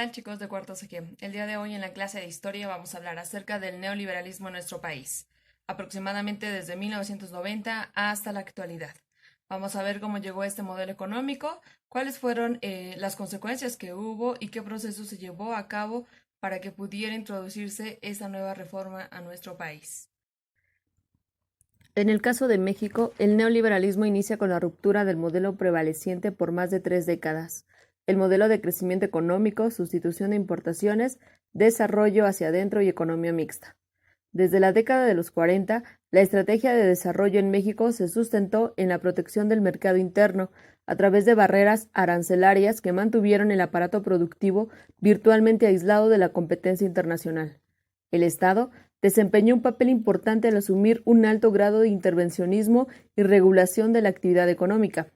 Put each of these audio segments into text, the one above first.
Hola chicos de Cuarto CG. El día de hoy en la clase de historia vamos a hablar acerca del neoliberalismo en nuestro país, aproximadamente desde 1990 hasta la actualidad. Vamos a ver cómo llegó este modelo económico, cuáles fueron las consecuencias que hubo y qué proceso se llevó a cabo para que pudiera introducirse esta nueva reforma a nuestro país. En el caso de México, el neoliberalismo inicia con la ruptura del modelo prevaleciente por más de 3 décadas. El modelo de crecimiento económico, sustitución de importaciones, desarrollo hacia adentro y economía mixta. Desde la década de los 40, la estrategia de desarrollo en México se sustentó en la protección del mercado interno a través de barreras arancelarias que mantuvieron el aparato productivo virtualmente aislado de la competencia internacional. El Estado desempeñó un papel importante al asumir un alto grado de intervencionismo y regulación de la actividad económica.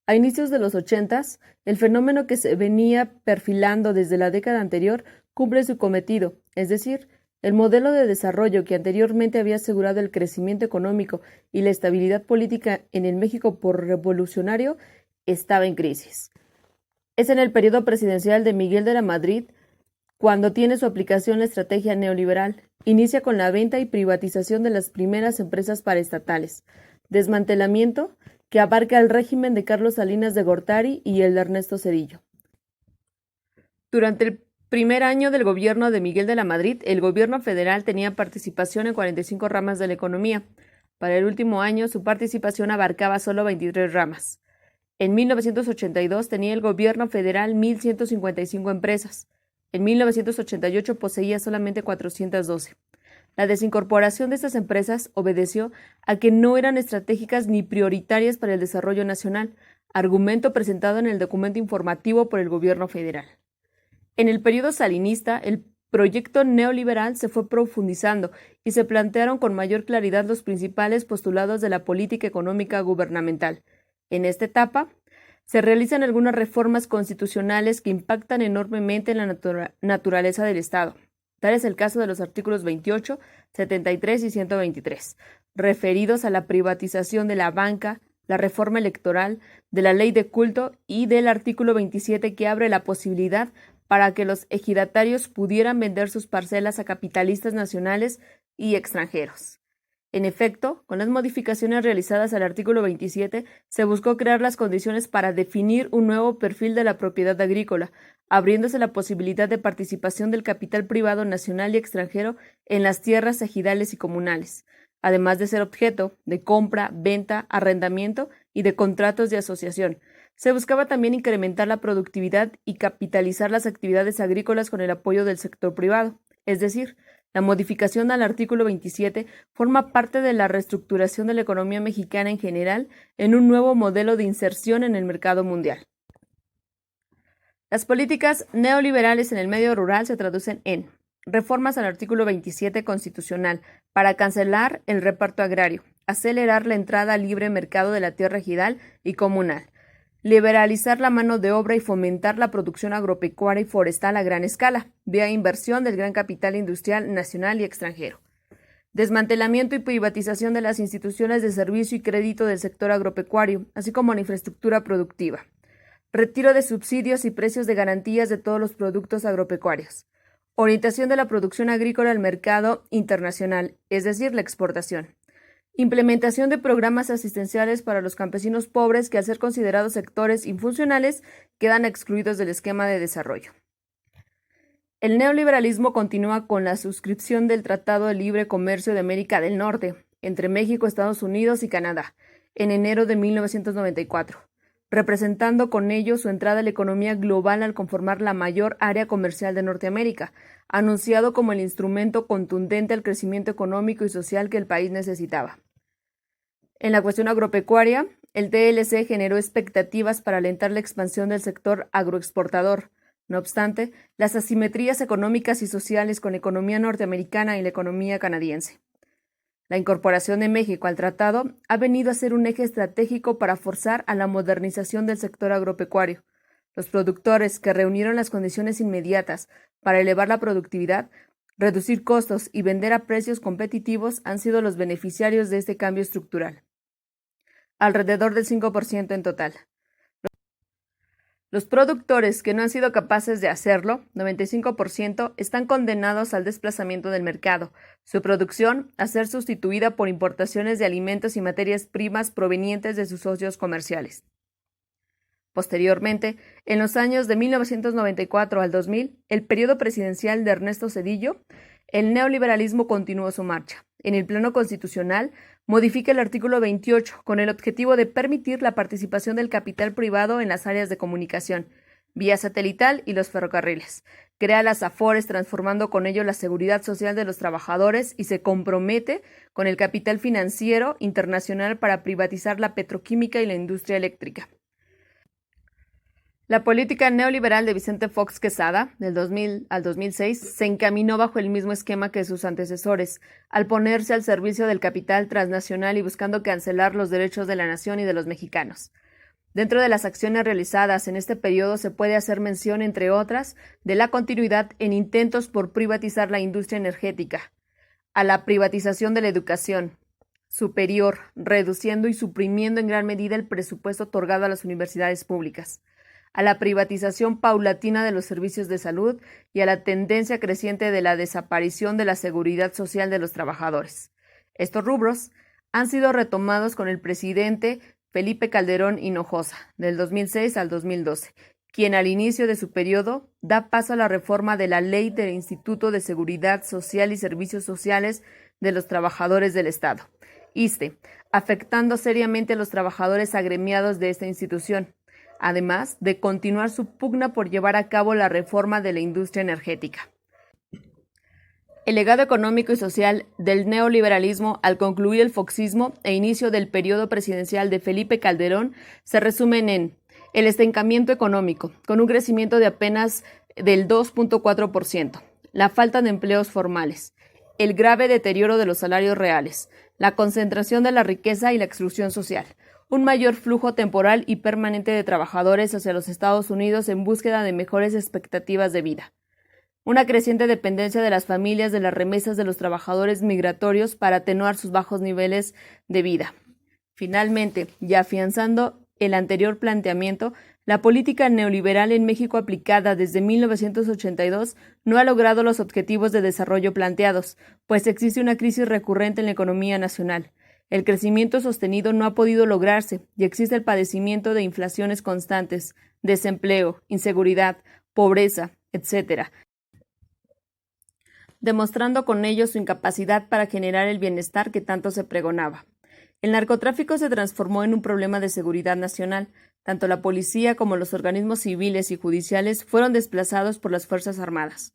A inicios de los 80, el fenómeno que se venía perfilando desde la década anterior cumple su cometido, es decir, el modelo de desarrollo que anteriormente había asegurado el crecimiento económico y la estabilidad política en el México por revolucionario estaba en crisis. Es en el periodo presidencial de Miguel de la Madrid cuando tiene su aplicación la estrategia neoliberal. Inicia con la venta y privatización de las primeras empresas paraestatales, desmantelamiento que abarca el régimen de Carlos Salinas de Gortari y el de Ernesto Zedillo. Durante el primer año del gobierno de Miguel de la Madrid, el gobierno federal tenía participación en 45 ramas de la economía. Para el último año, su participación abarcaba solo 23 ramas. En 1982 tenía el gobierno federal 1.155 empresas. En 1988 poseía solamente 412. La desincorporación de estas empresas obedeció a que no eran estratégicas ni prioritarias para el desarrollo nacional, argumento presentado en el documento informativo por el gobierno federal. En el periodo salinista, el proyecto neoliberal se fue profundizando y se plantearon con mayor claridad los principales postulados de la política económica gubernamental. En esta etapa, se realizan algunas reformas constitucionales que impactan enormemente en la naturaleza del Estado. Tal es el caso de los artículos 28, 73 y 123, referidos a la privatización de la banca, la reforma electoral, de la ley de culto y del artículo 27 que abre la posibilidad para que los ejidatarios pudieran vender sus parcelas a capitalistas nacionales y extranjeros. En efecto, con las modificaciones realizadas al artículo 27, se buscó crear las condiciones para definir un nuevo perfil de la propiedad agrícola, abriéndose la posibilidad de participación del capital privado nacional y extranjero en las tierras ejidales y comunales, además de ser objeto de compra, venta, arrendamiento y de contratos de asociación. Se buscaba también incrementar la productividad y capitalizar las actividades agrícolas con el apoyo del sector privado, es decir, la modificación al artículo 27 forma parte de la reestructuración de la economía mexicana en general en un nuevo modelo de inserción en el mercado mundial. Las políticas neoliberales en el medio rural se traducen en reformas al artículo 27 constitucional para cancelar el reparto agrario, acelerar la entrada al libre mercado de la tierra ejidal y comunal, liberalizar la mano de obra y fomentar la producción agropecuaria y forestal a gran escala, vía inversión del gran capital industrial nacional y extranjero. Desmantelamiento y privatización de las instituciones de servicio y crédito del sector agropecuario, así como la infraestructura productiva. Retiro de subsidios y precios de garantías de todos los productos agropecuarios. Orientación de la producción agrícola al mercado internacional, es decir, la exportación. Implementación de programas asistenciales para los campesinos pobres que, al ser considerados sectores infuncionales, quedan excluidos del esquema de desarrollo. El neoliberalismo continúa con la suscripción del Tratado de Libre Comercio de América del Norte entre México, Estados Unidos y Canadá en enero de 1994, representando con ello su entrada a la economía global al conformar la mayor área comercial de Norteamérica, anunciado como el instrumento contundente al crecimiento económico y social que el país necesitaba. En la cuestión agropecuaria, el TLC generó expectativas para alentar la expansión del sector agroexportador. No obstante, las asimetrías económicas y sociales con la economía norteamericana y la economía canadiense. La incorporación de México al tratado ha venido a ser un eje estratégico para forzar a la modernización del sector agropecuario. Los productores que reunieron las condiciones inmediatas para elevar la productividad, reducir costos y vender a precios competitivos han sido los beneficiarios de este cambio estructural. Alrededor del 5% en total. Los productores que no han sido capaces de hacerlo, 95%, están condenados al desplazamiento del mercado, su producción a ser sustituida por importaciones de alimentos y materias primas provenientes de sus socios comerciales. Posteriormente, en los años de 1994 al 2000, el periodo presidencial de Ernesto Zedillo, el neoliberalismo continuó su marcha. En el plano constitucional, modifica el artículo 28 con el objetivo de permitir la participación del capital privado en las áreas de comunicación, vía satelital y los ferrocarriles. Crea las AFORES, transformando con ello la seguridad social de los trabajadores, y se compromete con el capital financiero internacional para privatizar la petroquímica y la industria eléctrica. La política neoliberal de Vicente Fox Quesada, del 2000 al 2006, se encaminó bajo el mismo esquema que sus antecesores, al ponerse al servicio del capital transnacional y buscando cancelar los derechos de la nación y de los mexicanos. Dentro de las acciones realizadas en este periodo se puede hacer mención, entre otras, de la continuidad en intentos por privatizar la industria energética, a la privatización de la educación superior, reduciendo y suprimiendo en gran medida el presupuesto otorgado a las universidades públicas, a la privatización paulatina de los servicios de salud y a la tendencia creciente de la desaparición de la seguridad social de los trabajadores. Estos rubros han sido retomados con el presidente Felipe Calderón Hinojosa, del 2006 al 2012, quien al inicio de su periodo da paso a la reforma de la Ley del Instituto de Seguridad Social y Servicios Sociales de los Trabajadores del Estado, ISSSTE, afectando seriamente a los trabajadores agremiados de esta institución, además de continuar su pugna por llevar a cabo la reforma de la industria energética. El legado económico y social del neoliberalismo al concluir el foxismo e inicio del periodo presidencial de Felipe Calderón se resumen en el estancamiento económico, con un crecimiento de apenas del 2.4%, la falta de empleos formales, el grave deterioro de los salarios reales, la concentración de la riqueza y la exclusión social, un mayor flujo temporal y permanente de trabajadores hacia los Estados Unidos en búsqueda de mejores expectativas de vida, una creciente dependencia de las familias de las remesas de los trabajadores migratorios para atenuar sus bajos niveles de vida. Finalmente, y afianzando el anterior planteamiento, la política neoliberal en México aplicada desde 1982 no ha logrado los objetivos de desarrollo planteados, pues existe una crisis recurrente en la economía nacional. El crecimiento sostenido no ha podido lograrse y existe el padecimiento de inflaciones constantes, desempleo, inseguridad, pobreza, etc., demostrando con ello su incapacidad para generar el bienestar que tanto se pregonaba. El narcotráfico se transformó en un problema de seguridad nacional. Tanto la policía como los organismos civiles y judiciales fueron desplazados por las Fuerzas Armadas.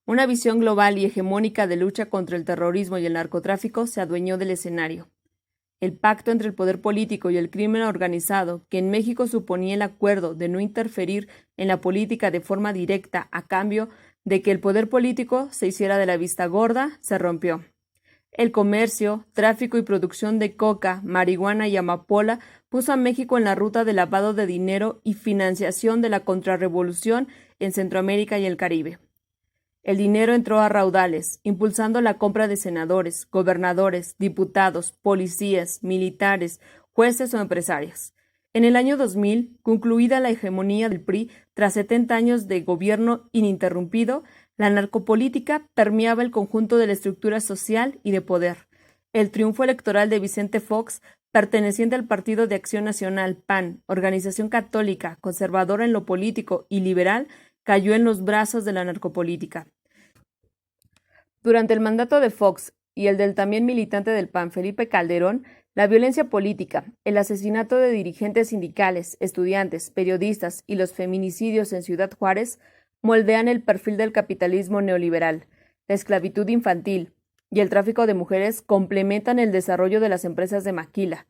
Una visión global y hegemónica de lucha contra el terrorismo y el narcotráfico se adueñó del escenario. El pacto entre el poder político y el crimen organizado, que en México suponía el acuerdo de no interferir en la política de forma directa a cambio de que el poder político se hiciera de la vista gorda, se rompió. El comercio, tráfico y producción de coca, marihuana y amapola puso a México en la ruta de lavado de dinero y financiación de la contrarrevolución en Centroamérica y el Caribe. El dinero entró a raudales, impulsando la compra de senadores, gobernadores, diputados, policías, militares, jueces o empresarios. En el año 2000, concluida la hegemonía del PRI, tras 70 años de gobierno ininterrumpido, la narcopolítica permeaba el conjunto de la estructura social y de poder. El triunfo electoral de Vicente Fox, perteneciente al Partido de Acción Nacional, PAN, organización católica, conservadora en lo político y liberal, cayó en los brazos de la narcopolítica. Durante el mandato de Fox y el del también militante del PAN, Felipe Calderón, la violencia política, el asesinato de dirigentes sindicales, estudiantes, periodistas y los feminicidios en Ciudad Juárez moldean el perfil del capitalismo neoliberal. La esclavitud infantil y el tráfico de mujeres complementan el desarrollo de las empresas de maquila.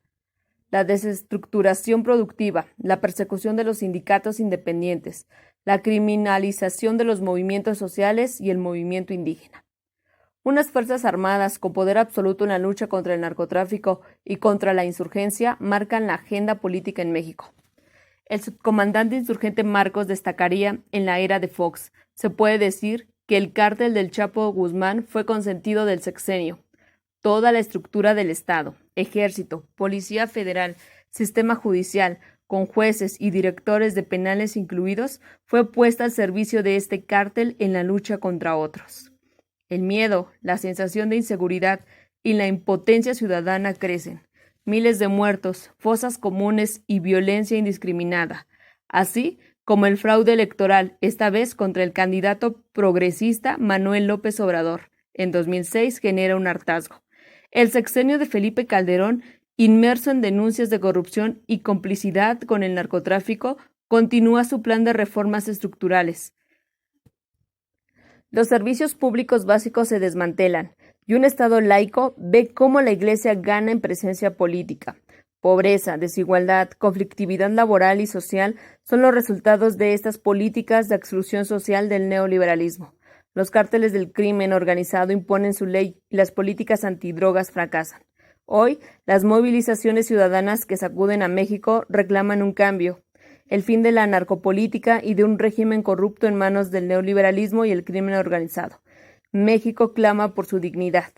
La desestructuración productiva, la persecución de los sindicatos independientes, la criminalización de los movimientos sociales y el movimiento indígena. Unas fuerzas armadas con poder absoluto en la lucha contra el narcotráfico y contra la insurgencia marcan la agenda política en México. El subcomandante insurgente Marcos destacaría en la era de Fox. Se puede decir que el cártel del Chapo Guzmán fue consentido del sexenio. Toda la estructura del Estado, ejército, policía federal, sistema judicial, con jueces y directores de penales incluidos, fue puesta al servicio de este cártel en la lucha contra otros. El miedo, la sensación de inseguridad y la impotencia ciudadana crecen. Miles de muertos, fosas comunes y violencia indiscriminada, así como el fraude electoral, esta vez contra el candidato progresista Manuel López Obrador, en 2006 genera un hartazgo. El sexenio de Felipe Calderón, inmerso en denuncias de corrupción y complicidad con el narcotráfico, continúa su plan de reformas estructurales. Los servicios públicos básicos se desmantelan y un Estado laico ve cómo la Iglesia gana en presencia política. Pobreza, desigualdad, conflictividad laboral y social son los resultados de estas políticas de exclusión social del neoliberalismo. Los cárteles del crimen organizado imponen su ley y las políticas antidrogas fracasan. Hoy, las movilizaciones ciudadanas que sacuden a México reclaman un cambio, el fin de la narcopolítica y de un régimen corrupto en manos del neoliberalismo y el crimen organizado. México clama por su dignidad.